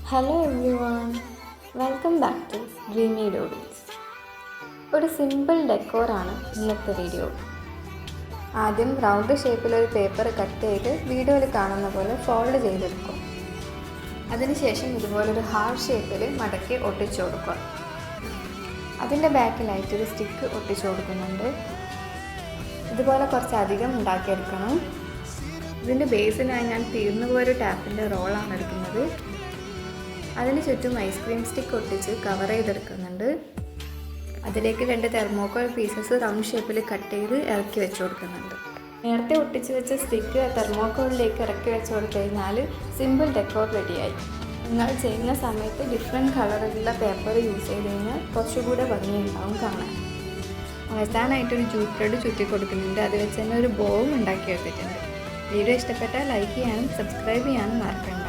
Hello everyone, welcome back to dreamy doodles. ഒരു simple ഡെക്കോറാണ് ഇന്നത്തെ video. ആദ്യം round ഷേപ്പിലൊരു paper cut ചെയ്ത് വീഡിയോയിൽ കാണുന്ന പോലെ ഫോൾഡ് ചെയ്തെടുക്കും. അതിനുശേഷം ഇതുപോലൊരു ഹാർട്ട് ഷേപ്പിൽ മടക്കി ഒട്ടിച്ചു കൊടുക്കുക. അതിൻ്റെ ബാക്കിലായിട്ടൊരു സ്റ്റിക്ക് ഒട്ടിച്ചു കൊടുക്കുന്നുണ്ട്. ഇതുപോലെ കുറച്ചധികം ഉണ്ടാക്കിയെടുക്കണം. ഇതിൻ്റെ ബേസിനായി ഞാൻ തീർന്നു പോയൊരു ടാപ്പിൻ്റെ റോളാണ് എടുക്കുന്നത്. അതിന് ചുറ്റും ഐസ്ക്രീം സ്റ്റിക്ക് ഒട്ടിച്ച് കവർ ചെയ്തെടുക്കുന്നുണ്ട്. അതിലേക്ക് 2 തെർമോക്കോൾ പീസസ് റൗണ്ട് ഷേപ്പിൽ കട്ട് ചെയ്ത് ഇറക്കി വെച്ച് കൊടുക്കുന്നുണ്ട്. നേരത്തെ ഒട്ടിച്ച് വെച്ച സ്റ്റിക്ക് തെർമോക്കോളിലേക്ക് ഇറക്കി വെച്ച് കൊടുത്തു കഴിഞ്ഞാൽ സിമ്പിൾ ഡെക്കോർ റെഡിയായി. നിങ്ങൾ ചെയ്യുന്ന സമയത്ത് ഡിഫറെൻറ്റ് കളറിലുള്ള പേപ്പർ യൂസ് ചെയ്ത് കഴിഞ്ഞാൽ കുറച്ചുകൂടെ ഭംഗിയുണ്ടാവും കാണാൻ. അവസാനമായിട്ടൊരു ജൂട്ട് ത്രെഡ് ചുറ്റി കൊടുക്കുന്നുണ്ട്. അത് വെച്ച് തന്നെ ഒരു ബോവും ഉണ്ടാക്കിയെടുത്തിട്ടുണ്ട്. വീഡിയോ ഇഷ്ടപ്പെട്ടാൽ ലൈക്ക് ചെയ്യാനും സബ്സ്ക്രൈബ് ചെയ്യാനും മറക്കണ്ട.